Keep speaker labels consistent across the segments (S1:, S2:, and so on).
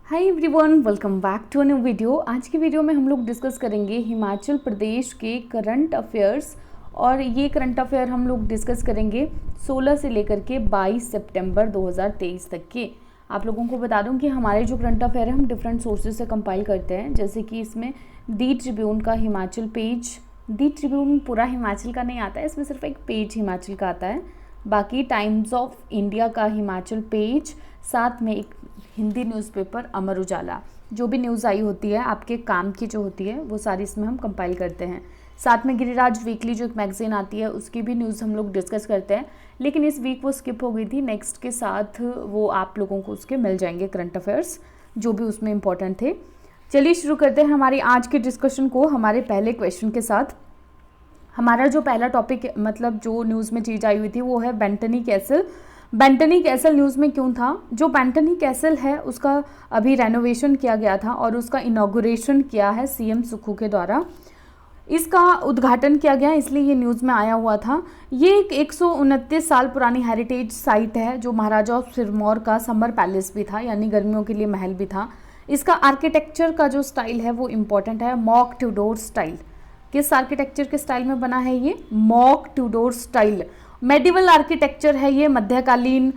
S1: Hi everyone, welcome back to a new video. आज की video में हम लोग डिस्कस करेंगे हिमाचल प्रदेश के करंट अफेयर्स। और ये करंट अफेयर हम लोग डिस्कस करेंगे 16 से लेकर के 22 सितंबर 2023 तक के। आप लोगों को बता दूं कि हमारे जो करंट अफेयर है हम डिफरेंट सोर्सेज से कंपाइल करते हैं, जैसे कि इसमें दी ट्रिब्यून का हिमाचल पेज, दी ट्रिब्यून पूरा हिमाचल का नहीं आता है, इसमें सिर्फ एक पेज हिमाचल का आता है। बाकी टाइम्स ऑफ इंडिया का हिमाचल पेज, साथ में एक हिंदी न्यूज़पेपर अमर उजाला, जो भी न्यूज़ आई होती है आपके काम की जो होती है वो सारी इसमें हम कंपाइल करते हैं। साथ में गिरिराज वीकली जो एक मैगजीन आती है उसकी भी न्यूज़ हम लोग डिस्कस करते हैं, लेकिन इस वीक वो स्किप हो गई थी। नेक्स्ट के साथ वो आप लोगों को उसके मिल जाएंगे करंट अफेयर्स जो भी उसमें इंपॉर्टेंट थे। चलिए शुरू करते हैं हमारी आज के डिस्कशन को हमारे पहले क्वेश्चन के साथ। हमारा जो पहला टॉपिक मतलब जो न्यूज़ में चीज़ आई हुई थी वो है बेंटनी कैसल। बेंटनी कैसल न्यूज़ में क्यों था? जो बेंटनी कैसल है उसका अभी रेनोवेशन किया गया था और उसका इनॉग्रेशन किया है सीएम सुक्खू के द्वारा। इसका उद्घाटन किया गया इसलिए ये न्यूज़ में आया हुआ था। ये एक 129 साल पुरानी हेरिटेज साइट है जो महाराजा ऑफ सिरमौर का समर पैलेस भी था, यानी गर्मियों के लिए महल भी था। इसका आर्किटेक्चर का जो स्टाइल है वो इम्पोर्टेंट है, मॉक ट्यूडोर स्टाइल। किस आर्किटेक्चर के स्टाइल में बना है ये? Mock Tudor style. Medieval architecture है ये, मध्यकालीन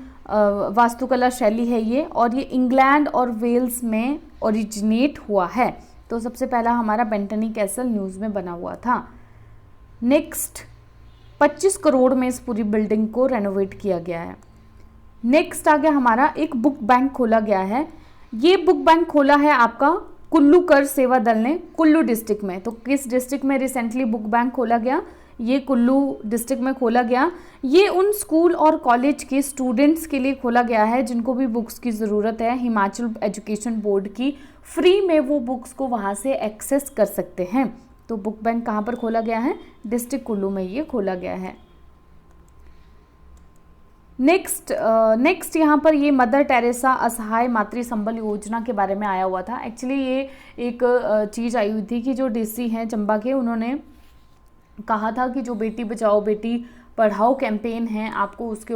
S1: वास्तुकला शैली है ये, और ये इंग्लैंड और वेल्स में ओरिजिनेट हुआ है। तो सबसे पहला हमारा बेंटनी कैसल न्यूज़ में बना हुआ था। नेक्स्ट, 25 करोड़ में इस पूरी बिल्डिंग को रेनोवेट किया गया है। नेक्स्ट आ गया हमारा एक बुक बैंक खोला गया है। ये बुक बैंक खोला है आपका कुल्लू कर सेवा दल ने, कुल्लू डिस्ट्रिक्ट में। तो किस डिस्ट्रिक्ट में रिसेंटली बुक बैंक खोला गया? ये कुल्लू डिस्ट्रिक्ट में खोला गया। ये उन स्कूल और कॉलेज के स्टूडेंट्स के लिए खोला गया है जिनको भी बुक्स की ज़रूरत है। हिमाचल एजुकेशन बोर्ड की फ्री में वो बुक्स को वहाँ से एक्सेस कर सकते हैं। तो बुक बैंक कहाँ पर खोला गया है? डिस्ट्रिक्ट कुल्लू में ये खोला गया है। नेक्स्ट यहाँ पर ये मदर टेरेसा असहाय मातृ संबल योजना के बारे में आया हुआ था। एक्चुअली ये एक चीज़ आई हुई थी कि जो डीसी हैं चंबा के, उन्होंने कहा था कि जो बेटी बचाओ बेटी पढ़ाओ कैंपेन है, आपको उसके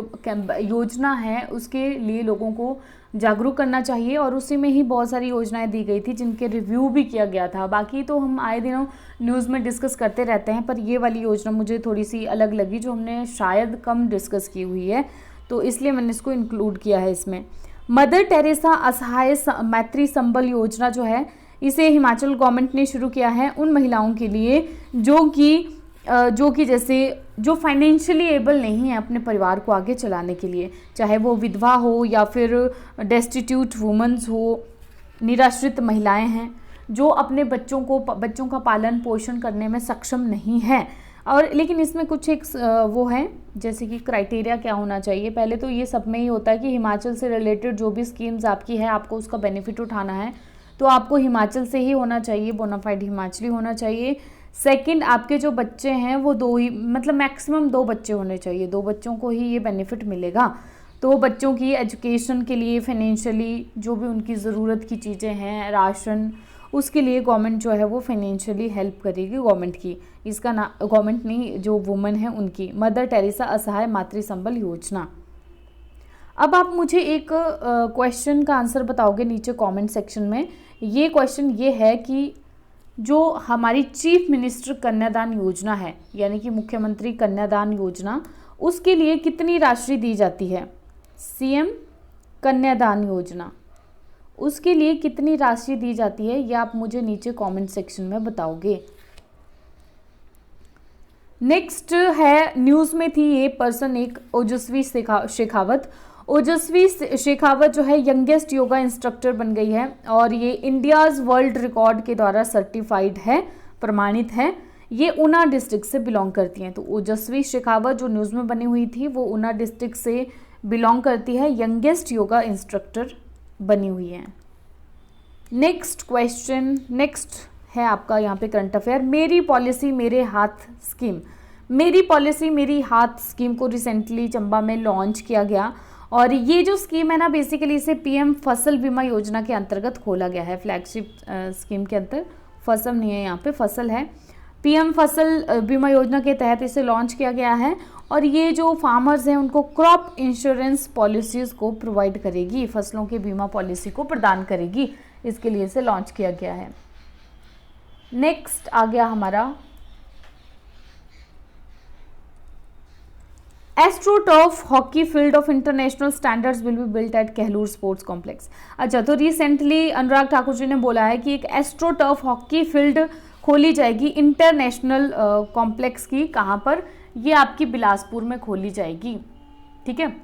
S1: योजना है उसके लिए लोगों को जागरूक करना चाहिए, और उसी में ही बहुत सारी योजनाएं दी गई थी जिनके रिव्यू भी किया गया था। बाकी तो हम आए दिनों न्यूज़ में डिस्कस करते रहते हैं, पर ये वाली योजना मुझे थोड़ी सी अलग लगी जो हमने शायद कम डिस्कस की हुई है, तो इसलिए मैंने इसको इंक्लूड किया है इसमें। मदर टेरेसा असहाय मातृ संबल योजना जो है इसे हिमाचल गवर्नमेंट ने शुरू किया है उन महिलाओं के लिए जो कि जैसे जो फाइनेंशियली एबल नहीं है अपने परिवार को आगे चलाने के लिए, चाहे वो विधवा हो या फिर डेस्टिट्यूट वुमेन्स हो, निराश्रित महिलाएं हैं जो अपने बच्चों का पालन पोषण करने में सक्षम नहीं है। और लेकिन इसमें कुछ एक वो है, जैसे कि क्राइटेरिया क्या होना चाहिए। पहले तो ये सब में ही होता है कि हिमाचल से रिलेटेड जो भी स्कीम्स आपकी है आपको उसका बेनिफिट उठाना है तो आपको हिमाचल से ही होना चाहिए, बोनाफाइड हिमाचली होना चाहिए। सेकंड, आपके जो बच्चे हैं वो दो ही, मतलब मैक्सिमम 2 बच्चे होने चाहिए, 2 बच्चों को ही ये बेनिफिट मिलेगा। तो बच्चों की एजुकेशन के लिए फाइनेंशियली जो भी उनकी ज़रूरत की चीज़ें हैं, राशन, उसके लिए गवर्नमेंट जो है वो फाइनेंशियली हेल्प करेगी गवर्नमेंट की। इसका ना गवर्नमेंट नहीं, जो वुमेन है उनकी, मदर टेरेसा असहाय मातृ संबल योजना। अब आप मुझे एक क्वेश्चन का आंसर बताओगे नीचे कमेंट सेक्शन में। ये क्वेश्चन ये है कि जो हमारी चीफ मिनिस्टर कन्यादान योजना है, यानी कि मुख्यमंत्री कन्यादान योजना, उसके लिए कितनी राशि दी जाती है? सीएम कन्यादान योजना, उसके लिए कितनी राशि दी जाती है ये आप मुझे नीचे कमेंट सेक्शन में बताओगे। नेक्स्ट है, न्यूज़ में थी ये पर्सन एक ओजस्वी शेखावत। ओजस्वी शेखावत जो है यंगेस्ट योगा इंस्ट्रक्टर बन गई है और ये इंडियाज़ वर्ल्ड रिकॉर्ड के द्वारा सर्टिफाइड है, प्रमाणित है। ये ऊना डिस्ट्रिक्ट से बिलोंग करती हैं। तो ओजस्वी शेखावत जो न्यूज़ में बनी हुई थी वो ऊना डिस्ट्रिक्ट से बिलोंग करती है, यंगेस्ट योगा इंस्ट्रक्टर बनी हुई है। नेक्स्ट क्वेश्चन, नेक्स्ट है आपका यहाँ पे करंट अफेयर, मेरी पॉलिसी मेरे हाथ स्कीम। मेरी पॉलिसी मेरी हाथ स्कीम को रिसेंटली चंबा में लॉन्च किया गया, और ये जो स्कीम है ना बेसिकली इसे पीएम फसल बीमा योजना के अंतर्गत खोला गया है। फ्लैगशिप स्कीम के अंदर फसल नहीं है, यहाँ पे फसल है। पीएम फसल बीमा योजना के तहत इसे लॉन्च किया गया है और ये जो फार्मर्स हैं उनको क्रॉप इंश्योरेंस पॉलिसीज़ को प्रोवाइड करेगी, फसलों के बीमा पॉलिसी को प्रदान करेगी, इसके लिए इसे लॉन्च किया गया है। नेक्स्ट आ गया हमारा astroturf hockey field of international standards will be built at Kahlur sports complex. अच्छा, तो रिसेंटली अनुराग ठाकुर जी ने बोला है कि एक एस्ट्रोटर्फ हॉकी फील्ड खोली जाएगी इंटरनेशनल कॉम्प्लेक्स की, कहाँ पर, ये आपकी बिलासपुर में खोली जाएगी, ठीक है।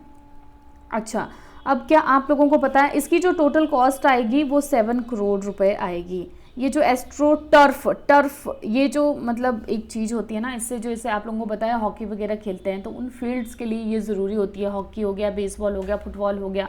S1: अच्छा, अब क्या आप लोगों को पता है इसकी जो टोटल कॉस्ट आएगी वो 7 करोड़ रुपए आएगी। ये जो एस्ट्रो टर्फ ये जो मतलब एक चीज़ होती है ना, इससे जो इसे आप लोगों को बताया हॉकी वगैरह खेलते हैं तो उन फील्ड्स के लिए ये ज़रूरी होती है। हॉकी हो गया, बेसबॉल हो गया, फुटबॉल हो गया,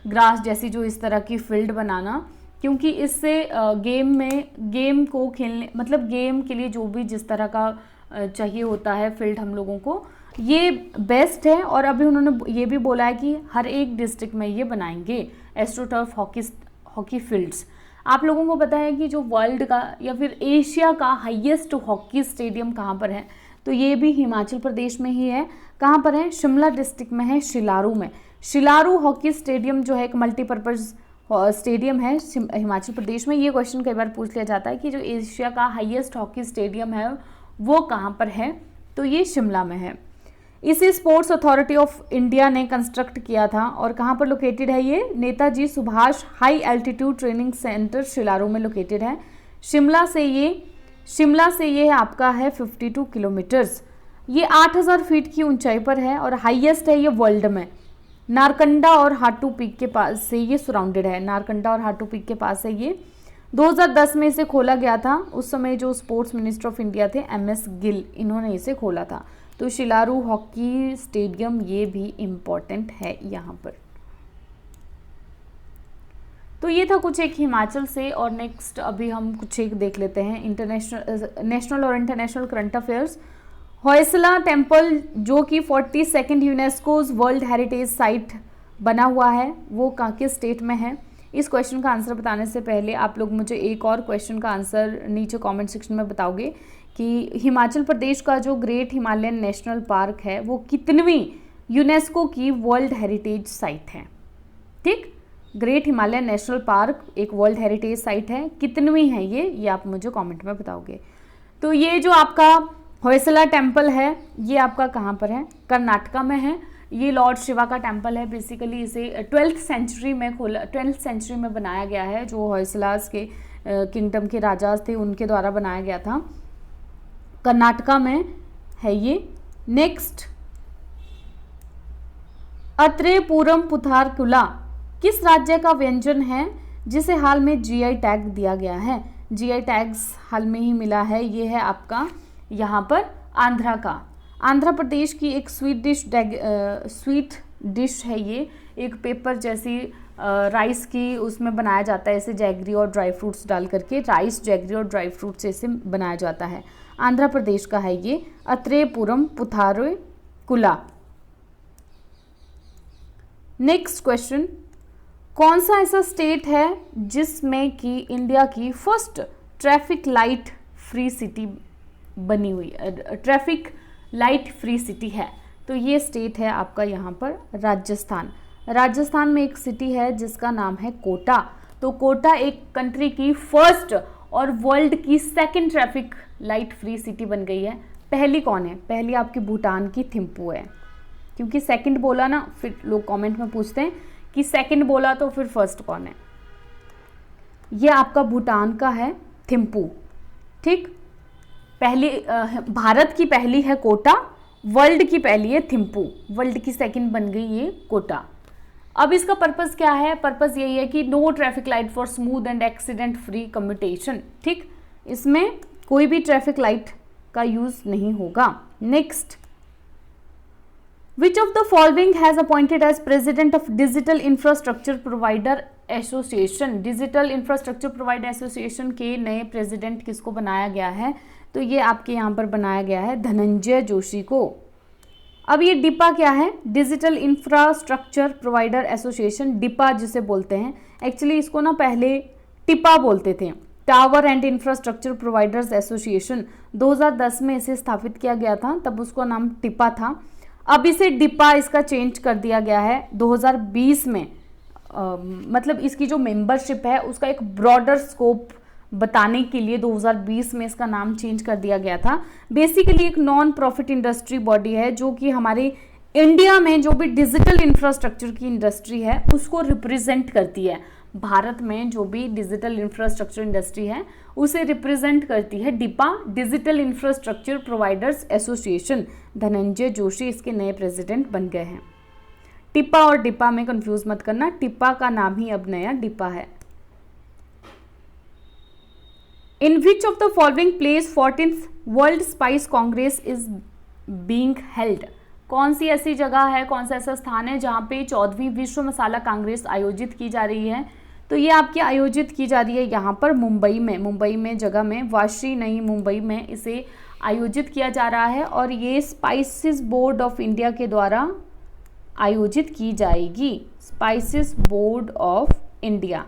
S1: ग्रास जैसी जो इस तरह की फील्ड बनाना, क्योंकि इससे गेम को खेलने मतलब गेम के लिए जो भी जिस तरह का चाहिए होता है फील्ड हम लोगों को, ये बेस्ट है। और अभी उन्होंने ये भी बोला है कि हर एक डिस्ट्रिक्ट में ये बनाएंगे एस्ट्रोटर्फ हॉकी फील्ड्स। आप लोगों को पता है कि जो वर्ल्ड का या फिर एशिया का हाईएस्ट हॉकी स्टेडियम कहाँ पर है, तो ये भी हिमाचल प्रदेश में ही है। कहाँ पर है? शिमला डिस्ट्रिक्ट में है, शिलारू में। शिलारू हॉकी स्टेडियम जो है एक मल्टीपर्पज़ स्टेडियम है हिमाचल प्रदेश में। ये क्वेश्चन कई बार पूछ लिया जाता है कि जो एशिया का हाईएस्ट हॉकी स्टेडियम है वो कहाँ पर है, तो ये शिमला में है। इसे स्पोर्ट्स अथॉरिटी ऑफ इंडिया ने कंस्ट्रक्ट किया था और कहाँ पर लोकेटेड है ये? Netaji Subhash high altitude training centre Shilaru में लोकेटेड है। शिमला से ये आपका है 52 किलोमीटर्स। ये 8000 फीट की ऊंचाई पर है और हाईएस्ट है ये वर्ल्ड में। नारकंडा और हाटू पीक के पास से ये सराउंडेड है। नारकंडा और हाटू पीक के पास है ये। 2010 में इसे खोला गया था। उस समय जो स्पोर्ट्स मिनिस्टर ऑफ इंडिया थे MS गिल, इन्होंने इसे खोला था। तो शिलारू हॉकी स्टेडियम ये भी इम्पॉर्टेंट है यहाँ पर। तो ये था कुछ एक हिमाचल से। और नेक्स्ट अभी हम कुछ एक देख लेते हैं नेशनल और international current affairs. Hoysala temple जो कि 42nd UNESCO's world heritage site बना हुआ है, वो कहाँ के स्टेट में है? इस क्वेश्चन का आंसर बताने से पहले आप लोग मुझे एक और क्वेश्चन का आंसर नीचे कमेंट सेक्शन में बताओगे कि हिमाचल प्रदेश का जो ग्रेट हिमालयन नेशनल पार्क है वो कितनवीं यूनेस्को की वर्ल्ड हेरिटेज साइट है? ठीक, ग्रेट हिमालयन नेशनल पार्क एक वर्ल्ड हेरिटेज साइट है, कितनवीं है ये आप मुझे कमेंट में बताओगे। तो ये जो आपका होयसला टेम्पल है ये आपका कहाँ पर है? कर्नाटका में है। ये लॉर्ड शिवा का टेम्पल है। बेसिकली इसे 12th सेंचुरी में बनाया गया है। जो होयसलास के किंगडम के राजा थे उनके द्वारा बनाया गया था। कर्नाटका में है ये। नेक्स्ट, अत्रेपुरम पुथारकुला किस राज्य का व्यंजन है जिसे हाल में GI टैग दिया गया है? GI टैग्स हाल में ही मिला है। ये है आपका यहाँ पर आंध्रा का। आंध्र प्रदेश की एक स्वीट डिश है ये। एक पेपर जैसी राइस की उसमें बनाया जाता है इसे, जैगरी और ड्राई फ्रूट्स डाल करके। राइस, जैगरी और ड्राई फ्रूट्स से इसे बनाया जाता है। आंध्र प्रदेश का है ये, अत्रेपुरम पुथारकुला। नेक्स्ट क्वेश्चन, कौन सा ऐसा स्टेट है जिसमें कि इंडिया की first traffic light free city बनी हुई, ट्रैफिक लाइट फ्री सिटी है? तो ये स्टेट है आपका यहाँ पर राजस्थान। राजस्थान में एक सिटी है जिसका नाम है कोटा। तो कोटा एक कंट्री की फर्स्ट और वर्ल्ड की second traffic light free city बन गई है। पहली कौन है? पहली आपकी भूटान की थिम्पू है। क्योंकि सेकंड बोला ना, फिर लोग कमेंट में पूछते हैं कि सेकंड बोला तो फिर फर्स्ट कौन है? ये आपका भूटान का है थिम्पू। ठीक, पहली भारत की पहली है कोटा, वर्ल्ड की पहली है थिम्पू, वर्ल्ड की सेकंड बन गई ये कोटा। अब इसका पर्पस क्या है? पर्पस यही है कि no traffic light for smooth and accident free commutation. ठीक, इसमें कोई भी ट्रैफिक लाइट का यूज नहीं होगा। Next, which of the following has appointed as president of digital infrastructure provider association? Digital infrastructure provider association के नए प्रेसिडेंट किसको बनाया गया है? तो ये आपके यहाँ पर बनाया गया है धनंजय जोशी को। अब ये डिपा क्या है? डिजिटल इंफ्रास्ट्रक्चर प्रोवाइडर एसोसिएशन, डिपा जिसे बोलते हैं। एक्चुअली इसको ना पहले टिपा बोलते थे, tower and infrastructure providers association, 2010 में इसे स्थापित किया गया था, तब उसका नाम टिपा था। अब इसे डिपा इसका चेंज कर दिया गया है 2020 में। मतलब इसकी जो मेंबरशिप है उसका एक ब्रॉडर स्कोप बताने के लिए 2020 में इसका नाम चेंज कर दिया गया था। बेसिकली एक नॉन प्रॉफिट इंडस्ट्री बॉडी है जो कि हमारे इंडिया में जो भी डिजिटल इंफ्रास्ट्रक्चर की इंडस्ट्री है उसको रिप्रेजेंट करती है। भारत में जो भी डिजिटल इंफ्रास्ट्रक्चर इंडस्ट्री है उसे रिप्रेजेंट करती है DIPA, digital infrastructure providers association. Dhananjay Joshi इसके नए प्रेसिडेंट बन गए हैं। टिपा और डिपा में कंफ्यूज मत करना, टिपा का नाम ही अब नया डिपा है। In which of the following place 14th world spice congress is being held? कौन सी ऐसी जगह है, कौन सा ऐसा स्थान है जहाँ पे 14वीं विश्व मसाला कांग्रेस आयोजित की जा रही है? तो ये आपकी आयोजित की जा रही है यहाँ पर मुंबई में। मुंबई में जगह में, वाशी नहीं, मुंबई में इसे आयोजित किया जा रहा है और ये स्पाइसेस बोर्ड ऑफ इंडिया के द्वारा आयोजित की जाएगी। Spices board of India.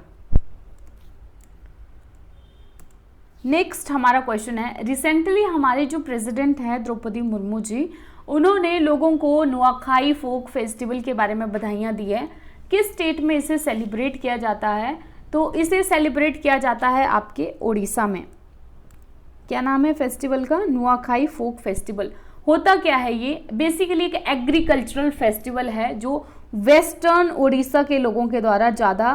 S1: Next हमारा क्वेश्चन है, रिसेंटली हमारे जो प्रेसिडेंट हैं द्रौपदी मुर्मू जी, उन्होंने लोगों को नुआखाई फोक फेस्टिवल के बारे में बधाइयाँ दी है। किस स्टेट में इसे सेलिब्रेट किया जाता है? तो इसे सेलिब्रेट किया जाता है आपके उड़ीसा में। क्या नाम है फेस्टिवल का? Nuakhai folk festival. होता क्या है ये? बेसिकली एक एग्रीकल्चरल फेस्टिवल है जो वेस्टर्न उड़ीसा के लोगों के द्वारा ज़्यादा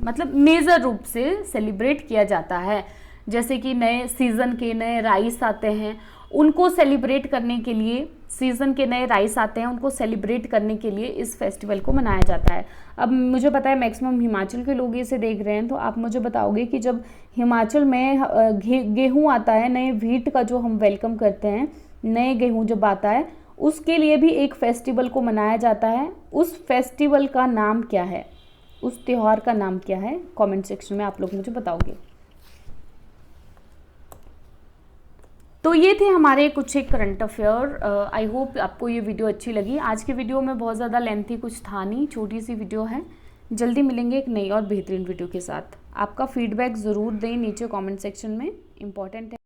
S1: मतलब मेजर रूप से सेलिब्रेट किया जाता है। जैसे कि नए सीज़न के नए राइस आते हैं, उनको सेलिब्रेट करने के लिए, सीज़न के नए राइस आते हैं उनको सेलिब्रेट करने के लिए इस फेस्टिवल को मनाया जाता है। अब मुझे पता है मैक्सिमम हिमाचल के लोग इसे देख रहे हैं, तो आप मुझे बताओगे कि जब हिमाचल में गेहूँ आता है, नए व्हीट का जो हम वेलकम करते हैं, नए गेहूँ जब आता है उसके लिए भी एक फेस्टिवल को मनाया जाता है। उस फेस्टिवल का नाम क्या है? उस त्यौहार का नाम क्या है? कमेंट सेक्शन में आप लोग मुझे बताओगे। तो ये थे हमारे कुछ एक करंट अफेयर। आई होप आपको ये वीडियो अच्छी लगी। आज की वीडियो में बहुत ज़्यादा लेंथी कुछ था नहीं, छोटी सी वीडियो है। जल्दी मिलेंगे एक नई और बेहतरीन वीडियो के साथ। आपका फीडबैक ज़रूर दें नीचे कमेंट सेक्शन में, इम्पॉर्टेंट है।